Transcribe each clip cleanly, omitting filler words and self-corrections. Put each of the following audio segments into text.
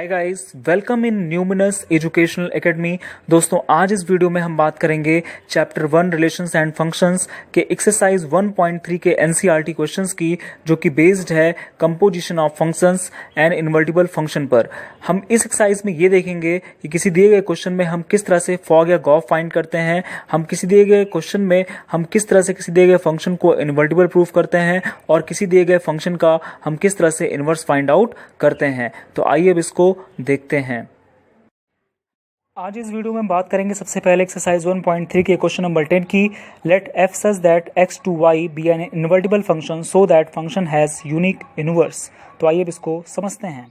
Hi guys, welcome in numinous educational academy. दोस्तों, आज इस वीडियो में हम बात करेंगे चैप्टर 1 रिलेशंस एंड फंक्शंस के एक्सरसाइज 1.3 के एनसीईआरटी क्वेश्चंस की, जो कि बेस्ड है composition of functions and invertible function पर। हम इस एक्सरसाइज में ये देखेंगे कि किसी दिए गए क्वेश्चन में हम किस तरह से फॉग या गॉफ फाइंड करते हैं, हम किसी दिए गए क्वेश्चन में हम किस तरह से किसी दिए गए फंक्शन को इनवर्टिबल प्रूफ करते हैं, और किसी दिए गए फंक्शन का हम किस तरह से इनवर्स फाइंड आउट करते हैं। तो आइए अब इसको देखते हैं। आज इस वीडियो में हम बात करेंगे सबसे पहले एक्सरसाइज 1.3 के क्वेश्चन नंबर 10 की। Let f such that x to y be an invertible function so that function has unique inverse। तो आइए अब इसको समझते हैं।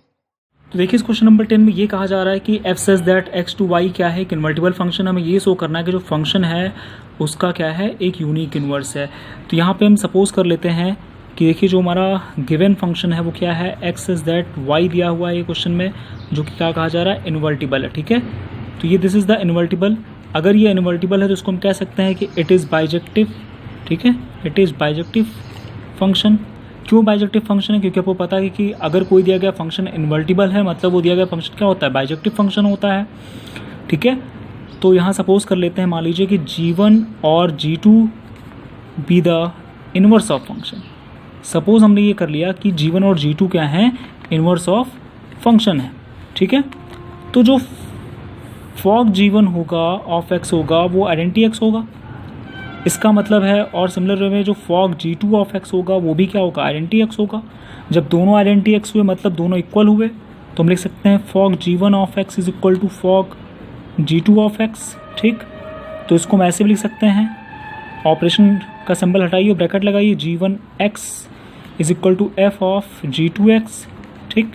तो देखिए, इस क्वेश्चन नंबर 10 में ये कहा जा रहा है कि f such that x to y क्या है, एक इन्वर्टिबल फंक्शन। हमें ये शो करना है कि जो फंक्शन है उसका क्या है, एक यूनिक इनवर्स है। तो यहाँ पे हम सपोज कर लेते हैं कि देखिए, जो हमारा गिवन फंक्शन है वो क्या है, x इज दैट y दिया हुआ है ये क्वेश्चन में, जो कि क्या कहा जा रहा है, इन्वर्टिबल है। ठीक है, तो ये दिस इज द इन्वर्टिबल। अगर ये इन्वर्टिबल है तो इसको हम कह सकते हैं कि इट इज़ बाइजेक्टिव। ठीक है, इट इज़ बाइजेक्टिव फंक्शन। क्यों बाइजेक्टिव फंक्शन है? क्योंकि आपको पता है कि अगर कोई दिया गया फंक्शन इन्वर्टिबल है, मतलब वो दिया गया फंक्शन क्या होता है, बाइजेक्टिव फंक्शन होता है। ठीक है, तो यहाँ सपोज कर लेते हैं, मान लीजिए कि g1 और g2 be the inverse of function. Suppose हमने ये कर लिया कि g1 और g2 क्या हैं, इनवर्स ऑफ फंक्शन है। ठीक है, तो जो फॉग g1 होगा ऑफ x होगा वो आइडेंटिटी x होगा, इसका मतलब है। और सिमिलर वे में जो फॉग g2 ऑफ x होगा वो भी क्या होगा, आइडेंटिटी x होगा। जब दोनों आइडेंटिटी x हुए मतलब दोनों इक्वल हुए, तो हम लिख सकते हैं fog g1 of x is equal to fog g2 of x। ठीक, तो इसको हम ऐसे भी लिख सकते हैं, ऑपरेशन का सिंबल हटाइए, ब्रैकेट लगाइए, g1x is equal to f of g2x। ठीक,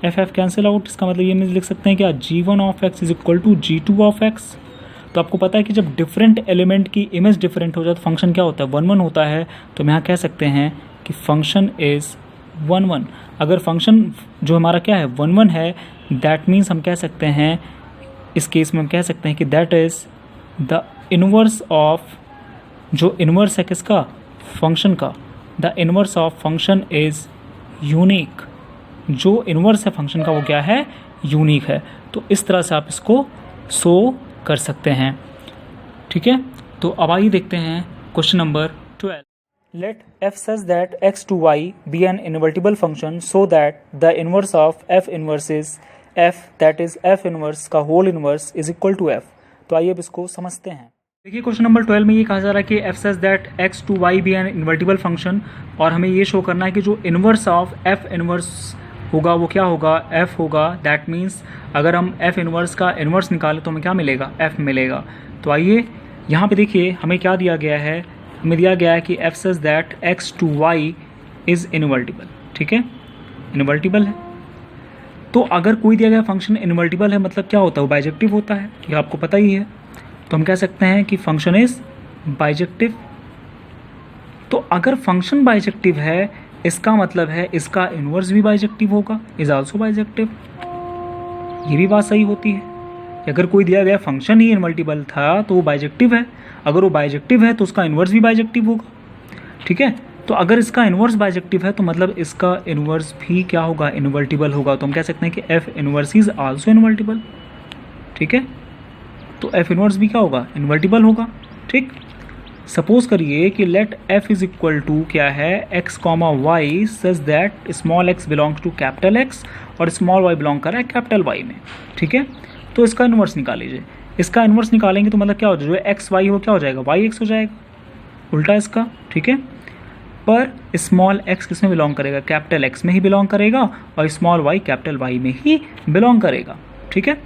f कैंसिल आउट, इसका मतलब ये हम लिख सकते हैं क्या, g1 of x is equal to g2 of x। तो आपको पता है कि जब डिफरेंट एलिमेंट की इमेज डिफरेंट हो जाए तो फंक्शन क्या होता है, 1-1 होता है। तो हम यहाँ कह सकते हैं कि फंक्शन इज 1-1। अगर फंक्शन जो हमारा क्या है 1-1 है, दैट मीन्स हम कह सकते हैं, इस केस में हम कह सकते हैं कि that is the inverse of, जो इनवर्स है किसका, फंक्शन का, the inverse of function is unique. जो इनवर्स है फंक्शन का वो क्या है, यूनिक है। तो इस तरह से आप इसको शो कर सकते हैं। ठीक है, तो अब आइए देखते हैं question number 12। Let f such that x to y be an invertible function so that the inverse of f inverse is f, that is f inverse का whole inverse is equal to f। तो आइए अब इसको समझते हैं। देखिए, question number 12 में ये कहा जा रहा है कि f such that x to y be an invertible function, और हमें ये शो करना है कि जो इनवर्स ऑफ f इनवर्स होगा वो क्या होगा, f होगा। दैट मीन्स अगर हम f इनवर्स का इनवर्स निकालें तो हमें क्या मिलेगा, f मिलेगा। तो आइए यहाँ पे देखिए, हमें क्या दिया गया है, हमें दिया गया है कि f such that x to y is invertible. ठीक है, इनवर्टिबल है। तो अगर कोई दिया गया फंक्शन इनवर्टिबल है मतलब क्या होता है, वो बाइजेक्टिव होता है, ये आपको पता ही है। तो हम कह सकते हैं कि फंक्शन इज बाइजेक्टिव। तो अगर फंक्शन बाइजेक्टिव है, इसका मतलब है इसका इनवर्स भी बाइजेक्टिव होगा, इज आल्सो बाइजेक्टिव। ये भी बात सही होती है कि अगर कोई दिया गया फंक्शन ही इनवर्टिबल था तो वो बाइजेक्टिव है। अगर वो बाइजेक्टिव है तो उसका इनवर्स भी बाइजेक्टिव होगा। ठीक है, तो अगर इसका इनवर्स बाइजेक्टिव है तो मतलब इसका इनवर्स भी क्या होगा, इनवर्टिबल होगा। तो हम कह सकते हैं कि f inverse is also invertible. ठीक है, तो f इनवर्स भी क्या होगा, इन्वर्टिबल होगा। ठीक, सपोज करिए कि let f is equal to क्या है, x comma y such that small x belongs to capital x और स्मॉल y बिलोंग कर रहा है कैपिटल y में। ठीक है, तो इसका इनवर्स निकाल लीजिए। इसका इनवर्स निकालेंगे तो मतलब क्या हो जाएगा, जो एक्स वाई हो क्या हो जाएगा, वाई एक्स हो जाएगा, उल्टा इसका। ठीक है, पर स्मॉल x किस में बिलोंग करेगा, कैपिटल x में ही बिलोंग करेगा, और स्मॉल y कैपिटल y में ही बिलोंग करेगा। ठीक है,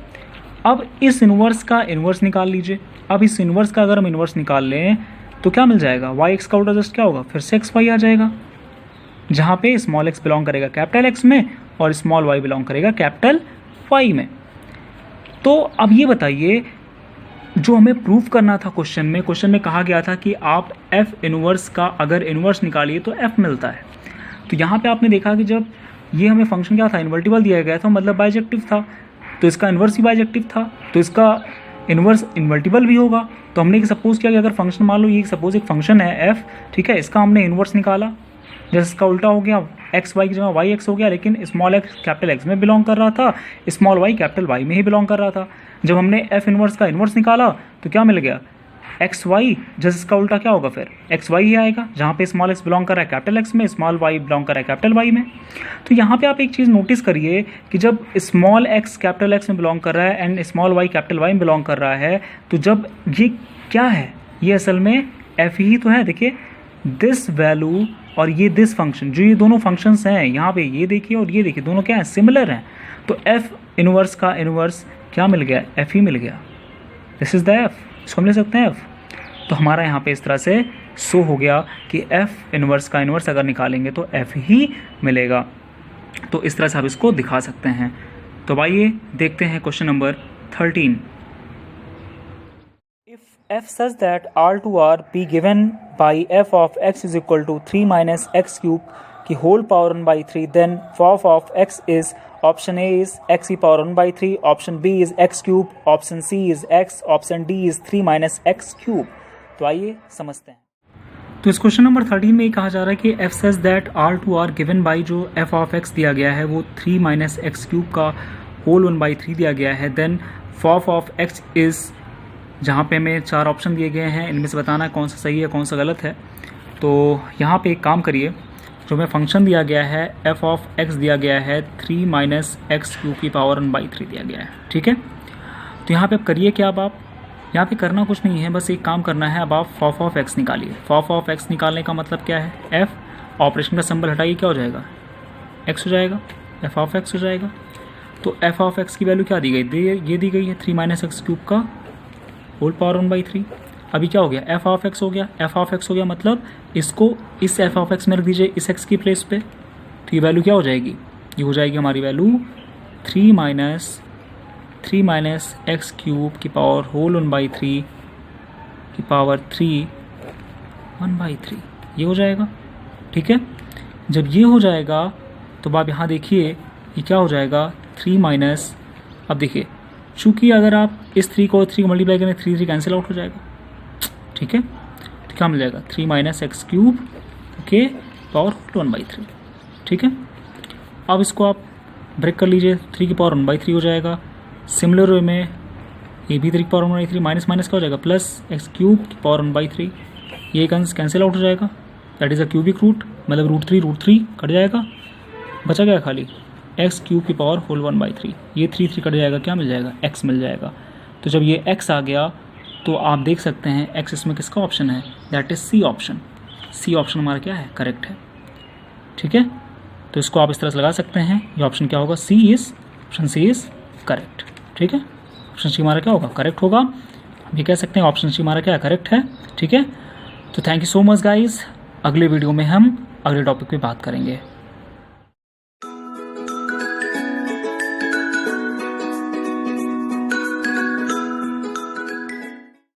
अब इस इनवर्स का इनवर्स निकाल लीजिए। अब इस इनवर्स का अगर हम इनवर्स निकाल लें तो क्या मिल जाएगा, वाई एक्स का उल्टा जस्ट क्या होगा, फिर से एक्स वाई आ जाएगा, जहाँ पे स्मॉल एक्स बिलोंग करेगा कैपिटल एक्स में और स्मॉल वाई बिलोंग करेगा कैपिटल वाई में। तो अब ये बताइए, जो हमें प्रूफ करना था क्वेश्चन में कहा गया था कि आप एफ इनवर्स का अगर इनवर्स निकालिए तो एफ मिलता है। तो यहाँ पे आपने देखा कि जब ये हमें फंक्शन क्या था, इन्वर्टिबल दिया गया था, मतलब बाइजेक्टिव था, तो इसका इन्वर्स भी बाइजेक्टिव था, तो इसका इन्वर्स इन्वर्टिबल भी होगा। तो हमने सपोज किया कि अगर फंक्शन मान लो ये सपोज एक फंक्शन है f, ठीक है, इसका हमने इन्वर्स निकाला, जैसे इसका उल्टा हो गया, एक्स वाई की जगह वाई एक्स हो गया, लेकिन स्मॉल एक्स कैपिटल एक्स में बिलोंग कर रहा था, स्मॉल वाई कैपिटल वाई में ही बिलोंग कर रहा था। जब हमने एफ इनवर्स का इनवर्स निकाला तो क्या मिल गया, एक्स वाई, जैसे इसका उल्टा क्या होगा फिर, एक्स वाई ही आएगा, जहाँ पे स्मॉल एक्स बिलोंग कर रहा है कैपिटल एक्स में, स्मॉल वाई बिलोंग कर रहा है कैपिटल वाई में। तो यहाँ पे आप एक चीज़ नोटिस करिए कि जब स्मॉल एक्स कैपिटल एक्स में बिलोंग कर रहा है and small y capital y में बिलोंग कर रहा है, तो जब ये क्या है, ये असल में एफ ही तो है। देखिए दिस वैल्यू और ये दिस फंक्शन, जो ये दोनों फंक्शंस हैं यहाँ पे, ये देखिए और ये देखिए, दोनों क्या हैं, सिमिलर हैं। तो एफ इनवर्स का इनवर्स क्या मिल गया, एफ ही मिल गया। दिस इज द एफ, इसको हम ले सकते हैं एफ। तो हमारा यहाँ पे इस तरह से शो हो गया कि एफ इनवर्स का इनवर्स अगर निकालेंगे तो एफ ही मिलेगा। तो इस तरह से आप इसको दिखा सकते हैं। तो आइए देखते हैं question number 13। If f such that R2R be given by f of x is equal to 3 minus x cube की whole power 1 by 3, then f of x is option A is x e power 1 by 3, option B is x cube, option C is x, option D is 3 minus x cube। तो आइए समझते हैं। तो इस question number 13 में ये कहा जा रहा है कि f says that R2R given by जो f of x दिया गया है वो 3 minus x cube का whole 1 by 3 दिया गया है, then f of x is, जहाँ पे हमें 4 ऑप्शन दिए गए हैं, इनमें से बताना है कौन सा सही है कौन सा गलत है। तो यहाँ पे एक काम करिए, जो हमें फंक्शन दिया गया है f ऑफ x दिया गया है 3 माइनस एक्स क्यूब की पावर 1 बाई 3 दिया गया है, ठीक है। तो यहाँ पे अब करिए क्या, अब आप यहाँ पे करना कुछ नहीं है, बस एक काम करना है, अब आप f ऑफ x निकालिए। f ऑफ x निकालने का मतलब क्या है, f ऑपरेशन का सिंबल हटाइए, क्या हो जाएगा, x हो जाएगा, f ऑफ x हो जाएगा। तो f ऑफ x की वैल्यू क्या दी गई, ये दी गई है 3 माइनस एक्स क्यूब का होल पावर 1 बाई 3। अभी क्या हो गया, f ऑफ x हो गया, f ऑफ x हो गया मतलब इसको इस f ऑफ x में रख दीजिए इस x की प्लेस पे। तो ये वैल्यू क्या हो जाएगी, ये हो जाएगी हमारी वैल्यू 3 माइनस एक्स क्यूब की पावर होल 1 बाई 3 की पावर 3 1 बाई 3, ये हो जाएगा, ठीक है। जब ये हो जाएगा तो आप यहाँ देखिए ये क्या हो जाएगा 3 माइनस, अब देखिए चूँकि अगर आप इस 3 को 3 मल्टीप्लाई करें 3 कैंसिल आउट हो जाएगा, ठीक है। तो क्या मिल जाएगा 3 माइनस एक्स क्यूब के पावर 1 बाई 3, ठीक है। अब इसको आप ब्रेक कर लीजिए, 3 की पावर 1 बाई 3 हो जाएगा। सिमिलर वे में ये भी 3 की पावर 1 बाई 3 माइनस माइनस क्या हो जाएगा, प्लस एक्स क्यूब की पावर 1 बाई 3, ये कैंसिल आउट हो जाएगा, that is a cubic root, मतलब रूट थ्री कट जाएगा, बचा गया खाली एक्स क्यूब की पावर होल 1 बाई 3, ये 3 कट जाएगा, क्या मिल जाएगा, एक्स मिल जाएगा। तो जब ये एक्स आ गया तो आप देख सकते हैं एक्स इसमें किसका ऑप्शन है, that is C option. C option हमारा क्या है, करेक्ट है, ठीक है। तो इसको आप इस तरह से लगा सकते हैं, ये ऑप्शन क्या होगा, ऑप्शन सी इज करेक्ट, ठीक है। ऑप्शन सी हमारा क्या होगा, करेक्ट होगा। हम ये कह सकते हैं ऑप्शन सी हमारा क्या है, करेक्ट है, ठीक है। तो thank you so much guys, अगले वीडियो में हम अगले टॉपिक पे बात करेंगे।